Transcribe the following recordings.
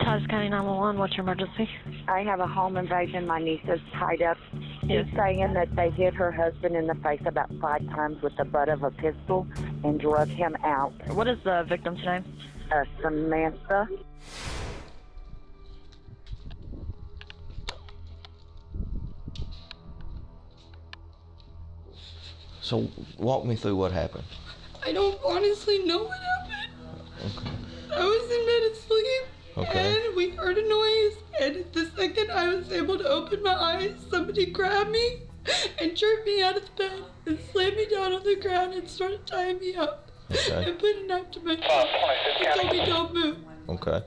Taos County 911, what's your emergency? I have a home invasion. My niece is tied up. Yes. She's saying that they hit her husband in the face about 5 times with the butt of a pistol and drug him out. What is the victim's name? Samantha. So walk me through what happened. I don't honestly know what happened. Okay. I was in bed asleep, Okay. and we heard a noise, and the second I was able to open my eyes, somebody grabbed me and jerked me out of the bed and slammed me down on the ground and started tying me up. Okay. And put a knife to my throat and told me don't move. Okay.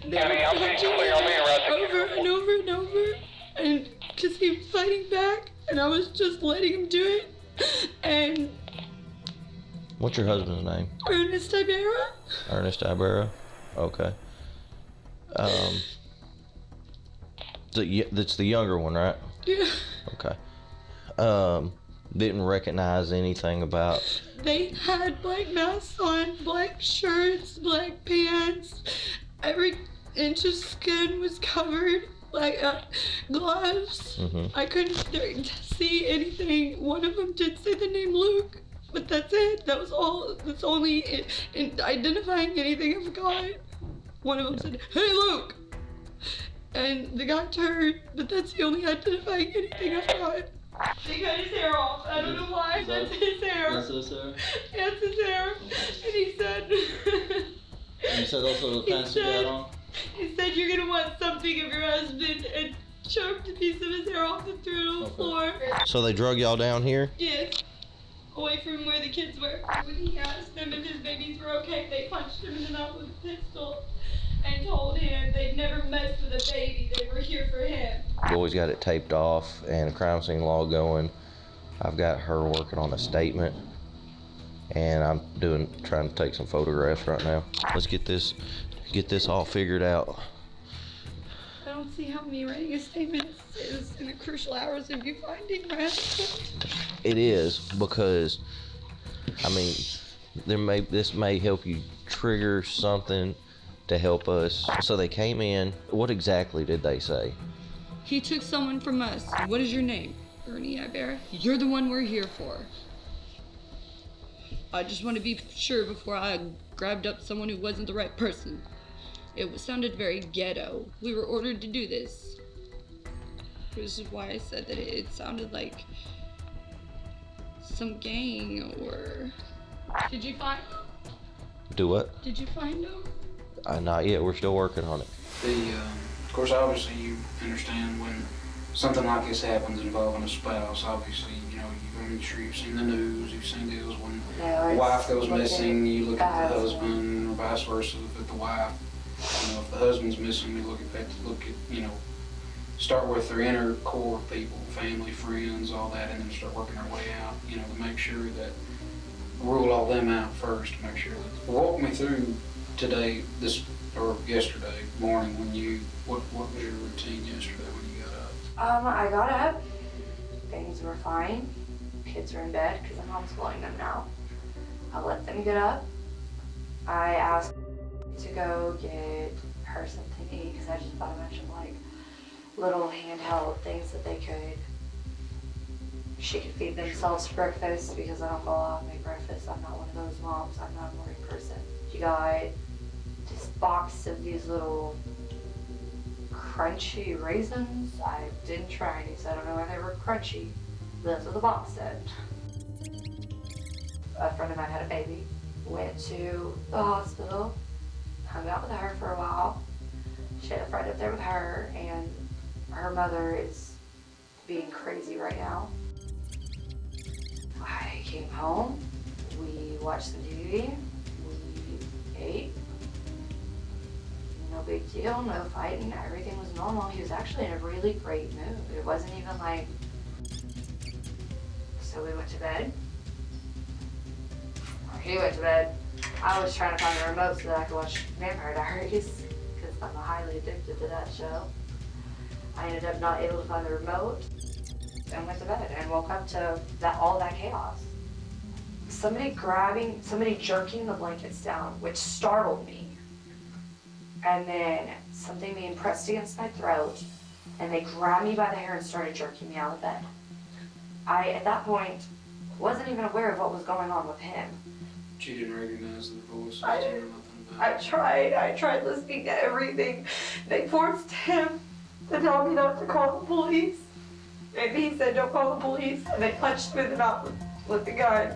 They were punching me over and over and over, and because he was fighting back, and I was just letting him do it. And What's your husband's name? Ernest Ibarra. Ernest Ibarra. Okay. That's the younger one, right? Yeah. Okay. Didn't recognize anything about. They had black masks on, black shirts, black pants. Every inch of skin was covered. Like gloves. Mm-hmm. I couldn't see anything. One of them did say the name Luke, but that's it. That was all. That's only in identifying anything I've got. One of them said, "Hey, Luke," and the guy turned, but that's the only identifying anything I've got. They cut his hair off. I don't know why. That's his hair. That's his hair? That's his hair. And he said. And you said also the pants you got on? He said you're gonna want something of your husband, and choked a piece of his hair off and threw it on the floor. So they drug y'all down here? Yes. Away from where the kids were. When he asked them if his babies were okay, they punched him in the mouth with a pistol and told him they'd never messed with a baby. They were here for him. Boys got it taped off and a crime scene log going. I've got her working on a statement, and I'm trying to take some photographs right now. Let's get this all figured out. I don't see how me writing a statement is in the crucial hours of you finding my husband. It is, because I mean, this may help you trigger something to help us. So they came in. What exactly did they say? He took someone from us. What is your name? Ernie Ibarra. You're the one we're here for. I just want to be sure before I grabbed up someone who wasn't the right person. It sounded very ghetto. We were ordered to do this. This is why I said that it sounded like some gang or... Did you find them? Do what? Did you find them? Not yet. We're still working on it. Of course, obviously you understand when something like this happens involving a spouse, obviously, I'm sure you've seen the news, you've seen deals when the wife goes missing, you look at the husband, or vice versa, look at the wife. If the husband's missing, we look at start with their inner core people, family, friends, all that, and then start working our way out, to make sure that, rule all them out first, to make sure that, walk me through today, or yesterday morning what was your routine yesterday when you got up? I got up, things were fine, kids were in bed because I'm homeschooling them now. I let them get up. I asked to go get her something to eat because I just bought a bunch of little handheld things that she could feed themselves for breakfast because I don't go out and make breakfast. I'm not one of those moms. I'm not a morning person. She got this box of these little crunchy raisins. I didn't try any, so I don't know why they were crunchy. That's what the box said. A friend of mine had a baby. Went to the hospital, hung out with her for a while. She had a friend up there with her, and her mother is being crazy right now. I came home, we watched some TV, we ate. No big deal, no fighting, everything was normal. He was actually in a really great mood. It wasn't even like... So we went to bed. Or he went to bed. I was trying to find a remote so that I could watch Vampire Diaries, because I'm highly addicted to that show. I ended up not able to find the remote and went to bed and woke up to all that chaos. Somebody jerking the blankets down, which startled me. and then something being pressed against my throat, and they grabbed me by the hair and started jerking me out of bed. I, at that point, wasn't even aware of what was going on with him. She didn't recognize the voice. I tried listening to everything. They forced him to tell me not to call the police. And he said, don't call the police. And they punched me in the mouth with the gun.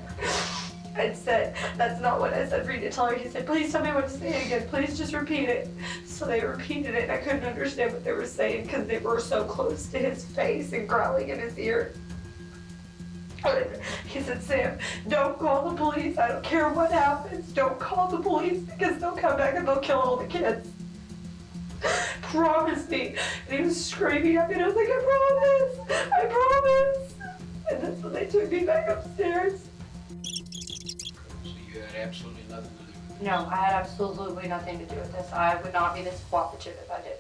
And said, that's not what I said for you to tell her. He said, please tell me what to say again. Please just repeat it. So they repeated it, and I couldn't understand what they were saying because they were so close to his face and growling in his ear. He said, Sam, don't call the police. I don't care what happens. Don't call the police because they'll come back and they'll kill all the kids. Promise me. And he was screaming at me, and I was like, I promise. And that's when they took me back upstairs. So you had absolutely nothing to do with it? No, I had absolutely nothing to do with this. I would not be this cooperative if I did.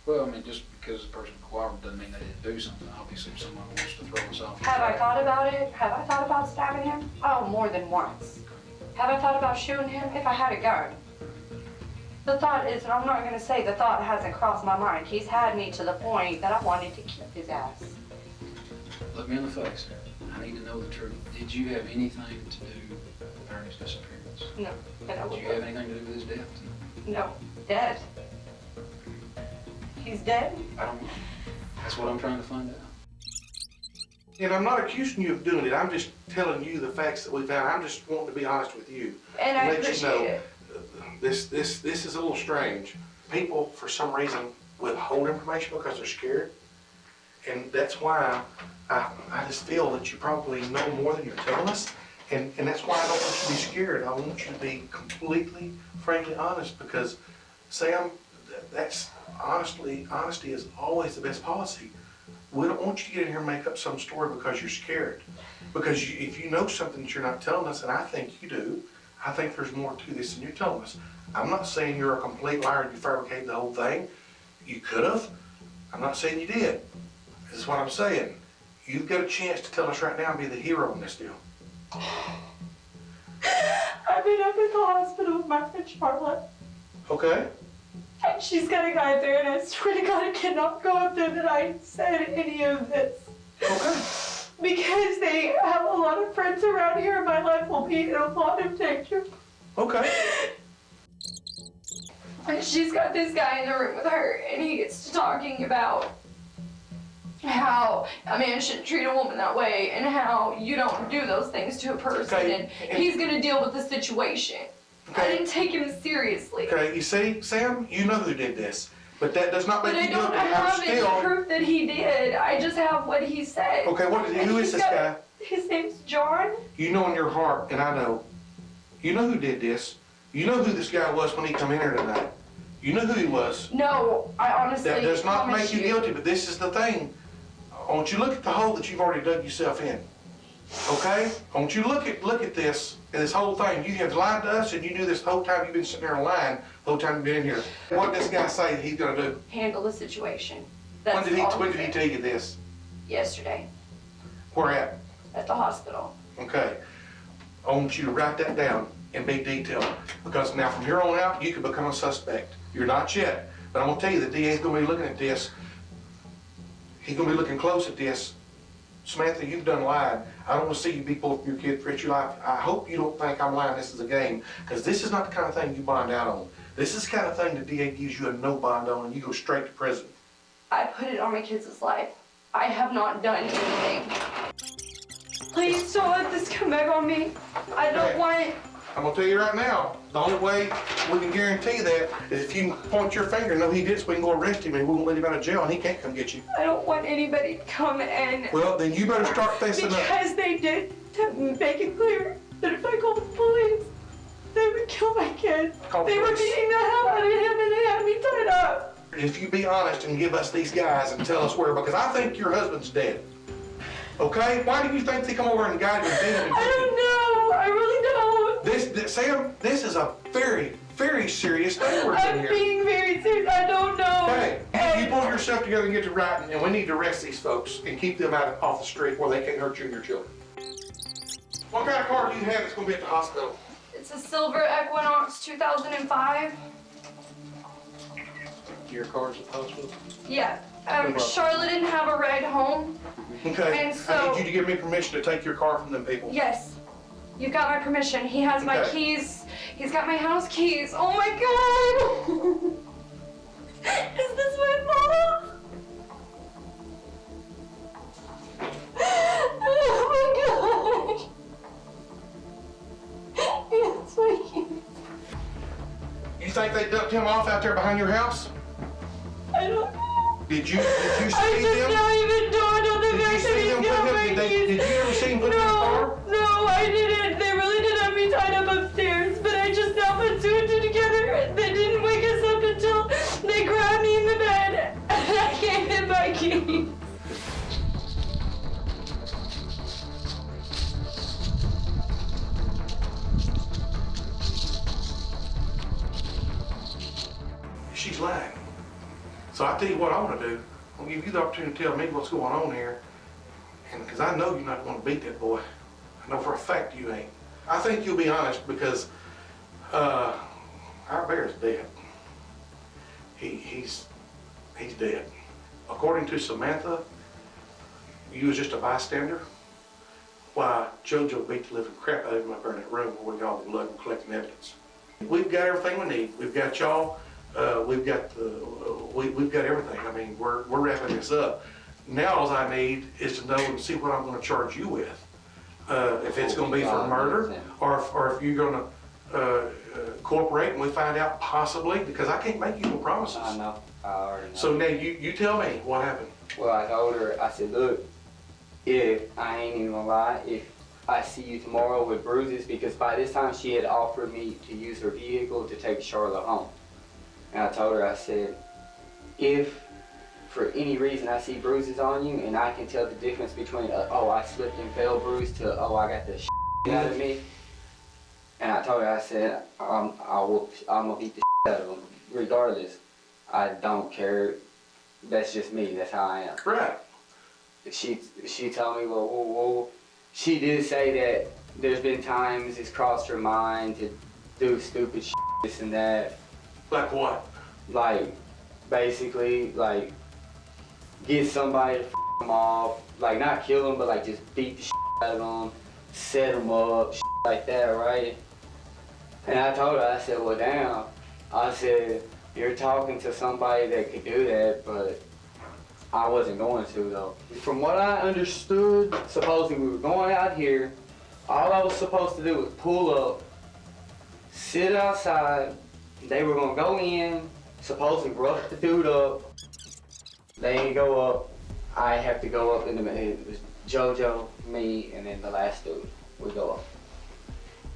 Well, I mean, just because the person cooperated doesn't mean they didn't do something. Obviously, if someone wants to throw us off. Have I thought about it? Have I thought about stabbing him? Oh, more than once. Have I thought about shooting him if I had a gun? The thought is, and I'm not going to say the thought hasn't crossed my mind. He's had me to the point that I wanted to kick his ass. Look me in the face. I need to know the truth. Did you have anything to do with Ernie's disappearance? No. And I Did you have anything to do with his death? No. Dead. He's dead? I don't know. That's what I'm trying to find out. And I'm not accusing you of doing it. I'm just telling you the facts that we found. I'm just wanting to be honest with you. And I Let appreciate you know, it. This is a little strange. People, for some reason, withhold information because they're scared. And that's why I just feel that you probably know more than you're telling us. And that's why I don't want you to be scared. I want you to be completely, frankly honest because, Sam, that's honesty is always the best policy. We don't want you to get in here and make up some story because you're scared. Because if you know something that you're not telling us, and I think you do, I think there's more to this than you're telling us. I'm not saying you're a complete liar and you fabricated the whole thing. You could have. I'm not saying you did. This is what I'm saying. You've got a chance to tell us right now and be the hero in this deal. I've been up at the hospital with my friend Charlotte. Okay? And she's got a guy there, and I swear to God, I cannot go up there that I said any of this. Okay. Because they have a lot of friends around here, and my life will be in a lot of danger. Okay. And she's got this guy in the room with her, and he gets to talking about how a man shouldn't treat a woman that way, and how you don't do those things to a person, Okay. and he's gonna deal with the situation. I Okay. didn't take him seriously. Okay, you see, Sam, you know who did this. But that does not make But I you don't guilty. I'm have any still... proof that he did. I just have what he said. Okay, who is this guy? His name's John. You know in your heart, and I know, you know who did this. You know who this guy was when he come in here tonight. You know who he was. No, I honestly That does not promise make you guilty, but this is the thing. I want you to look at the hole that you've already dug yourself in. Okay? I want you to look at this, and this whole thing. You have lied to us, and you knew this whole time you've been sitting there lying, the whole time you've been in here. What did this guy say that he's gonna do? Handle the situation. When That's did all he tell you this? Yesterday, Where at? at the hospital. Okay. I want you to write that down in big detail, because now from here on out, you can become a suspect. You're not yet, but I'm gonna tell you the DA's gonna be looking at this. He's gonna be looking close at this. Samantha, you've done lied. I don't want to see you be pulling your kid for your life. I hope you don't think I'm lying. This is a game, because this is not the kind of thing you bond out on. This is the kind of thing the DA gives you a no bond on, and you go straight to prison. I put it on my kids' life. I have not done anything. Please don't let this come back on me. I don't Okay. want. I'm gonna tell you right now, the only way we can guarantee that is if you point your finger, no, he did, so we can go arrest him, and we won't let him out of jail, and he can't come get you. I don't want anybody to come and. Well, then you better start facing up. Because they did to make it clear that if I called the police, they would kill my kid. Call They were police. beating the hell out of him, and they had me tied up. If you be honest and give us these guys and tell us where, because I think your husband's dead. Okay? Why do you think they come over and guide you and beat him and I don't know. I really don't. Sam, this is a very, very serious thing we're doing I'm here. being very serious. I don't know. Hey, you pull yourself together and get to writing, and we need to arrest these folks and keep them out off the street where they can't hurt you and your children. What kind of car do you have that's going to be at the hospital? It's a silver Equinox 2005. your car's at the hospital? Yeah. problem. Charlotte didn't have a ride home. Okay, And I so- need you to give me permission to take your car from them people. Yes. You've got my permission. He has my Okay. keys. He's got my house keys. Oh my god! Is this my fault? Oh my gosh! It's my keys. You think they dumped him off out there behind your house? I don't know. Did you see I just them? not even dawned on the Did you fact that see he's them got put my him? keys. Did you ever see him put him in the car? No, I didn't. They really did have me tied up upstairs, but I just now put two and two together. They didn't wake us up until they grabbed me in the bed and I gave him my keys. She's lying. So I tell you what I want to do. I'm gonna give you the opportunity to tell me what's going on here. And because I know you're not going to beat that boy. I know for a fact you ain't. I think you'll be honest because our bear's dead. He's dead. According to Samantha, you was just a bystander. Why, JoJo beat the living crap out of him up there in that room where we got all the blood and collecting evidence. We've got everything we need. We've got y'all. We've got everything. I mean, we're wrapping this up. Now all I need is to know and see what I'm going to charge you with. If it's going to be for murder, or if you're going to cooperate and we find out possibly, because I can't make you no promises. I know. I already know. So now you tell me what happened. Well, I told her, I said, look, if I ain't even gonna lie, if I see you tomorrow with bruises, because by this time she had offered me to use her vehicle to take Charlotte home. And I told her, I said, if for any reason I see bruises on you and I can tell the difference between, oh, I slipped and fell bruise to, oh, I got the shit out of me. And I told her, I said, I'm gonna beat the shit out of him, regardless. I don't care. That's just me. That's how I am. Right. She told me, well, she did say that there's been times it's crossed her mind to do stupid shit, this and that. Like what? Like, basically, like, get somebody to f them off. Like, not kill them, but like just beat the shit out of them, set them up, shit like that, right? And I told her, I said, well, damn. I said, you're talking to somebody that could do that, but I wasn't going to, though. From what I understood, supposing we were going out here, all I was supposed to do was pull up, sit outside. They were gonna go in, supposedly rough the dude up. They didn't go up. I have to go up in the middle. It was JoJo, me, and then the last dude. We go up.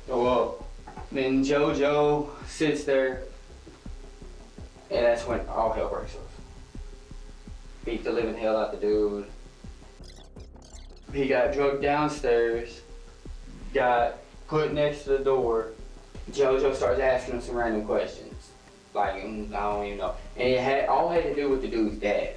Go up. Then JoJo sits there, and that's when all hell breaks loose. Beat the living hell out the dude. He got drugged downstairs, got put next to the door. JoJo starts asking him some random questions. Like, I don't even know. And it all had to do with the dude's dad.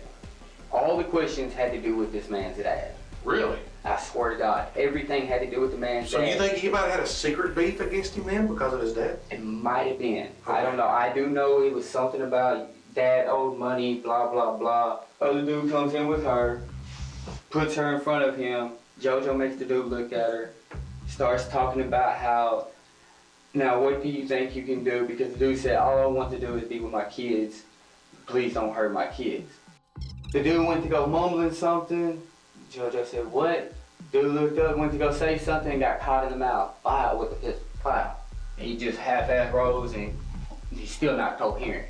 All the questions had to do with this man's dad. Really? I swear to God, everything had to do with the man's So dad. you think he might have had a secret beef against him then because of his dad? It might have been. I don't know. I do know it was something about dad owed money, blah, blah, blah. Other dude comes in with her, puts her in front of him. JoJo makes the dude look at her, starts talking about how, now what do you think you can do? Because the dude said, all I want to do is be with my kids. Please don't hurt my kids. The dude went to go mumbling something. JoJo said, what? Dude looked up, went to go say something, and got caught in the mouth. Fire with the pistol, fire. He just half-ass rose, and he's still not coherent.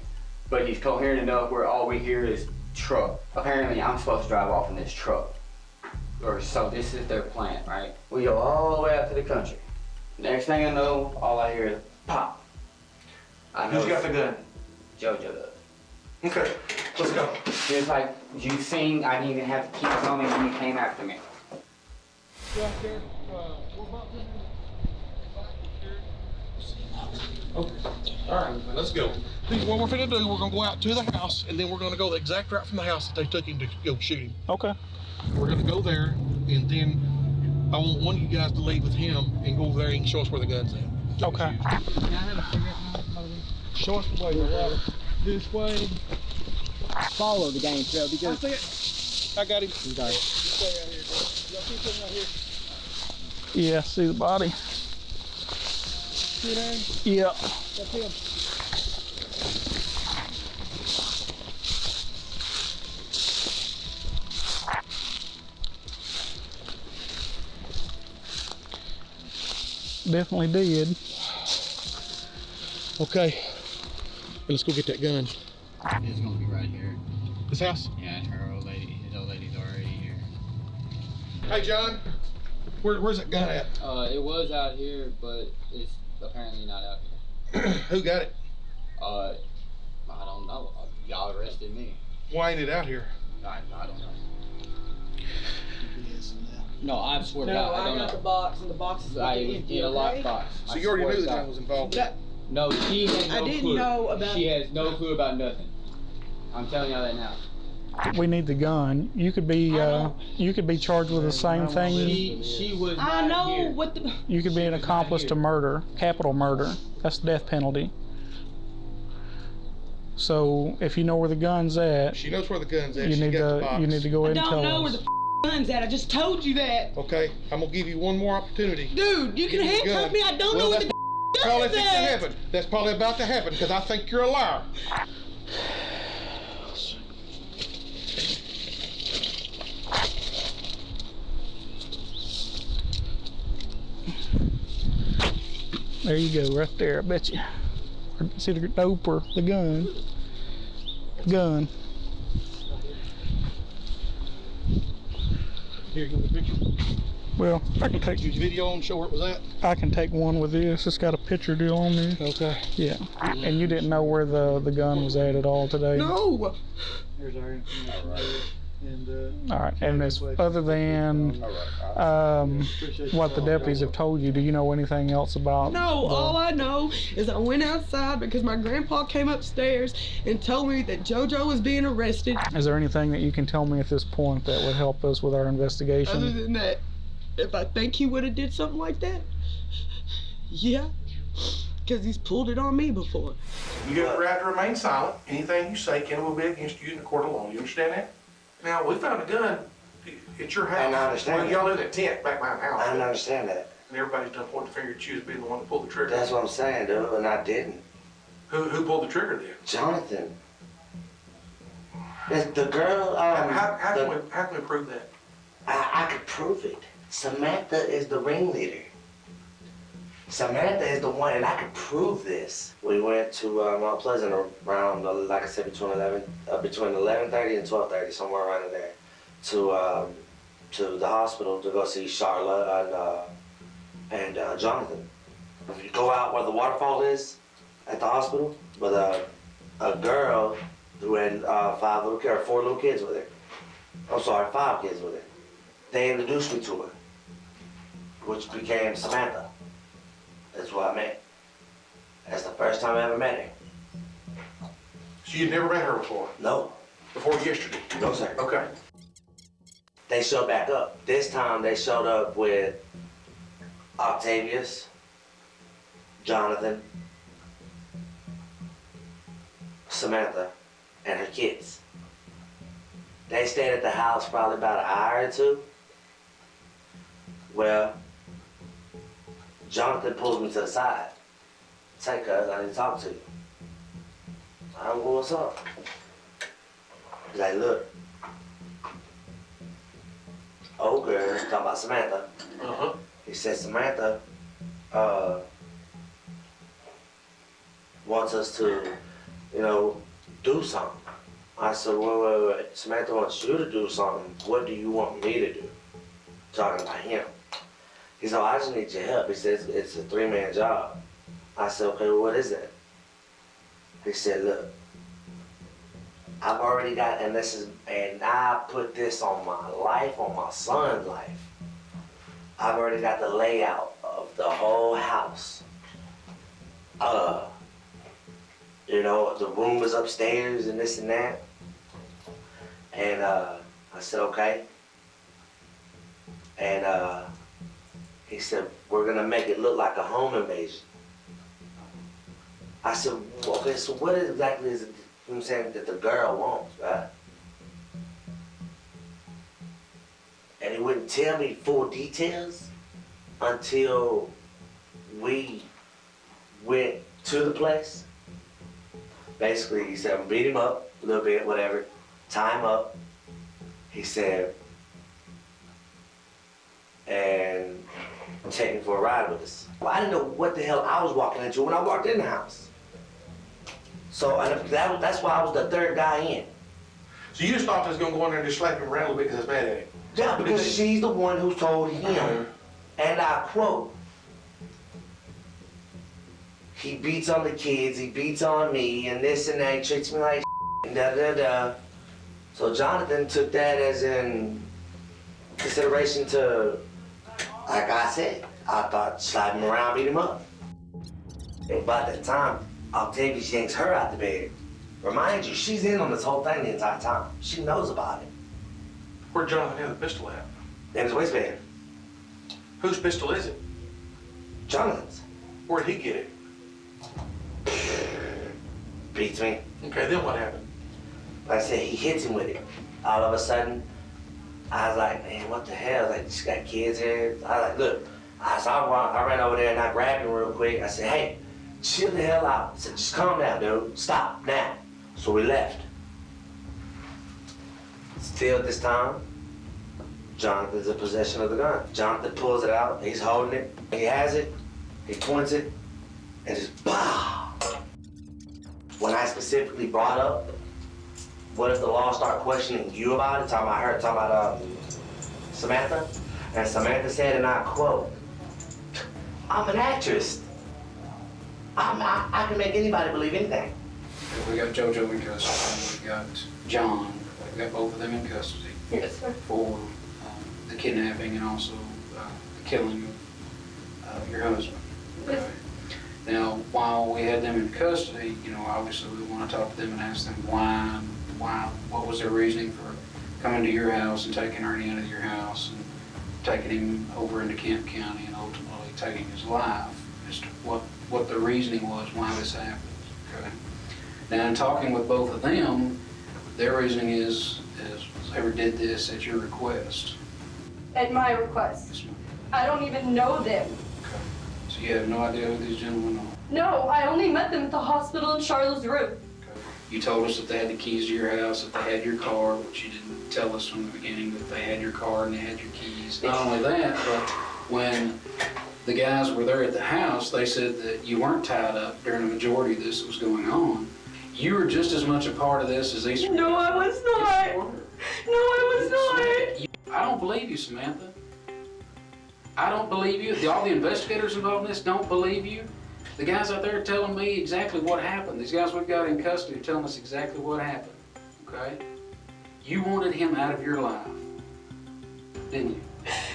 But he's coherent enough where all we hear is truck. Apparently, I'm supposed to drive off in this truck. Or so this is their plan, right? We go all the way out to the country. Next thing I know, all I hear is pop. I know Who's got the gun? JoJo does. Okay, let's go. Just like you seen, I didn't even have to keep coming when you came after me. Okay. All right, let's go. What we're finna do, we're gonna go out to the house, and then we're gonna go the exact route from the house that they took him to go shoot him. Okay. We're gonna go there, and then I want one of you guys to leave with him and go over there and show us where the gun's at. Okay. Show us the way. This way. follow the game trail because. I see it. I got him. Okay. Stay out here, bro. Y'all see something right here? Yeah, see the body. See it, Aaron? Yeah. That's him. Definitely did. Okay. Let's go get that gun. It's gonna be right here. This house? Yeah, his old lady's already here. Hey, John. Where's that gun at? It was out here, but it's apparently not out here. Who got it? I don't know. Y'all arrested me. Why ain't it out here? I don't know. No, I swear to God, I don't know. the box, and the box is It was in a locked box. So you already knew the gun was involved? No, she has no clue. I didn't know about. She has no clue about nothing. I'm telling y'all that now. We need the gun. You could be charged with the same thing. She was not I know here. what the. You could be an accomplice to murder, capital murder. That's the death penalty. So if you know where the gun's at, She knows where the gun's at. you She's need got the to box. you need to go I ahead and don't tell know where us. the gun's at. I just told you that. Okay, I'm gonna give you one more opportunity. Dude, you can Give me the handcuff gun. me. I don't know Well, where the Probably gun's fixing to at. happen. That's probably about to happen because I think you're a liar. There you go, right there. I bet you. See the dope or the gun? Gun. Here, give me a picture. Well, I can take Use video and show where it was at. I can take one with this. It's got a picture deal on there. Okay. Yeah. And you didn't know where the gun was at all today? No. Here's our information. And, All right. And as other than what the deputies have told you, do you know anything else about? No, all I know is I went outside because my grandpa came upstairs and told me that JoJo was being arrested. Is there anything that you can tell me at this point that would help us with our investigation? Other than that, if I think he would have did something like that, yeah, because he's pulled it on me before. You have the right to remain silent. Anything you say can will be against you in the court of law. You understand that? Now, we found a gun at your house. And I understand Well, y'all knew that tent back behind the house. I understand that. And everybody's done pointing the finger at you as being the one that pulled the trigger. That's what I'm saying, dude, and I didn't. Who pulled the trigger then? Jonathan. The girl, How can we prove that? I could prove it. Samantha is the ringleader. Samantha is the one, and I could prove this. We went to Mount Pleasant around, like I said, between 11:30 and 12:30, somewhere around in there, to the hospital to go see Charlotte and Jonathan. If you go out where the waterfall is at the hospital, with a girl who had 4 little kids with her. I'm sorry, 5 kids with her. They introduced me to her, which became Samantha. That's what I met. That's the first time I ever met her. So you'd never met her before? No. Before yesterday? No, sir. Okay. They showed back up. This time they showed up with Octavius, Jonathan, Samantha, and her kids. They stayed at the house probably about an hour or 2. Well, Jonathan pulls me to the side. Say, cuz, I need to talk to you. I don't know what's up. He's like, look. Old girl, talking about Samantha. He said Samantha wants us to, do something. I said, wait. Samantha wants you to do something. What do you want me to do? Talking about him. He said, I just need your help. He says, it's a 3-man job. I said, okay, well, what is that? He said, look, I've already got, and I put this on my life, on my son's life. I've already got the layout of the whole house. The room is upstairs and this and that. And I said, okay. And he said, we're gonna make it look like a home invasion. I said, okay, so what exactly is it what I'm saying, that the girl wants, right? And he wouldn't tell me full details until we went to the place. Basically, he said, I'm gonna beat him up a little bit, whatever, tie him up. He said, and take him for a ride with us. Well, I didn't know what the hell I was walking into when I walked in the house. So that's why I was the third guy in. So you just thought they was gonna go in there and just slap him around a little bit because it's mad at him? Yeah, because she's the one who told him, and I quote, he beats on the kids, he beats on me, and this and that, he treats me like and da da da. So Jonathan took that as in consideration to, like I said, I thought slap him around, beat him up. And by the time Octavia yanks her out the bed, remind you, she's in on this whole thing the entire time. She knows about it. Where'd Jonathan have the pistol at? In his waistband. Whose pistol is it? Jonathan's. Where'd he get it? Beats me. Okay, then what happened? Like I said, he hits him with it. All of a sudden, I was like, man, what the hell? Like, she got kids here. I was like, look. I ran over there and I grabbed him real quick. I said, hey, chill the hell out. I said, just calm down, dude. Stop, now. So we left. Still at this time, Jonathan's in possession of the gun. Jonathan pulls it out, he's holding it, he has it, he points it, and just BOW! When I specifically brought up, what if the law start questioning you about it, talking about Samantha, and Samantha said, and I quote, I'm an actress. I can make anybody believe anything. We got JoJo in custody, we got John, we got both of them in custody. Yes, sir. For the kidnapping and also the killing of your husband. Okay. Now, while we had them in custody, you know, obviously we want to talk to them and ask them why, what was their reasoning for coming to your house and taking Ernie out of your house and taking him over into Kent County and ultimately taking his life, as to what the reasoning was, why this happened. Okay. Now, in talking with both of them, their reasoning is ever did this at your request. At my request. I don't even know them. Okay. So you have no idea who these gentlemen are? No, I only met them at the hospital in Charlotte's room. Okay. You told us that they had the keys to your house, that they had your car, which you didn't tell us from the beginning, that they had your car and they had your keys. Not only that, but when the guys were there at the house, they said that you weren't tied up during the majority of this that was going on. You were just as much a part of this as these. No, I was not. No, I was not. I don't believe you, Samantha. I don't believe you. All the investigators involved in this don't believe you. The guys out there are telling me exactly what happened. These guys we've got in custody are telling us exactly what happened. Okay? You wanted him out of your life, didn't you?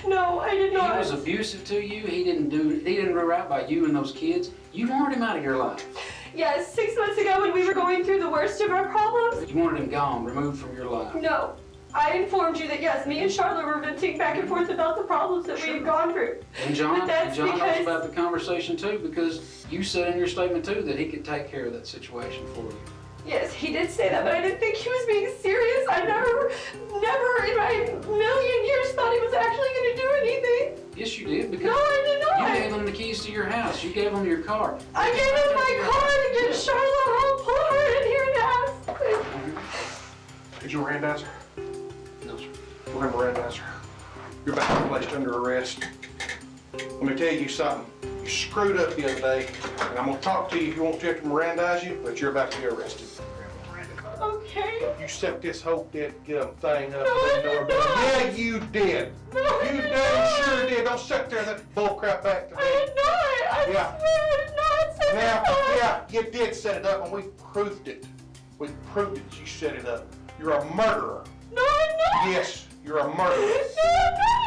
No, I did not. He was abusive to you. He didn't do right by you and those kids. You wanted him out of your life. Yes, 6 months ago when we were going through the worst of our problems. You wanted him gone, removed from your life. No. I informed you that yes, me and Charlotte were venting back and forth about the problems that we had gone through. And John knows because about the conversation too, because you said in your statement too that he could take care of that situation for you. Yes, he did say that, but I didn't think he was being serious. I never in my million years thought he was actually going to do anything. Yes, you did, because no, I did not. You gave him the keys to your house. You gave him your car. I gave him my car to get Charlotte home, pull her in here in the house. Did you Mirandize her? No, sir. We're gonna Mirandize her. You're about to be placed under arrest. Let me tell you something. You screwed up the other day, and I'm gonna talk to you if you want to have to Mirandize you, but you're about to be arrested. Okay. You set this whole dead thing up. No, I did not. Yeah, you did. No, you damn sure did. Don't sit there and that bull crap back to me. I did not. I swear I did not set it up. Yeah, you did set it up, and we proved it. We proved it. You set it up. You're a murderer. No, I'm not. Yes, you're a murderer. No, I'm not.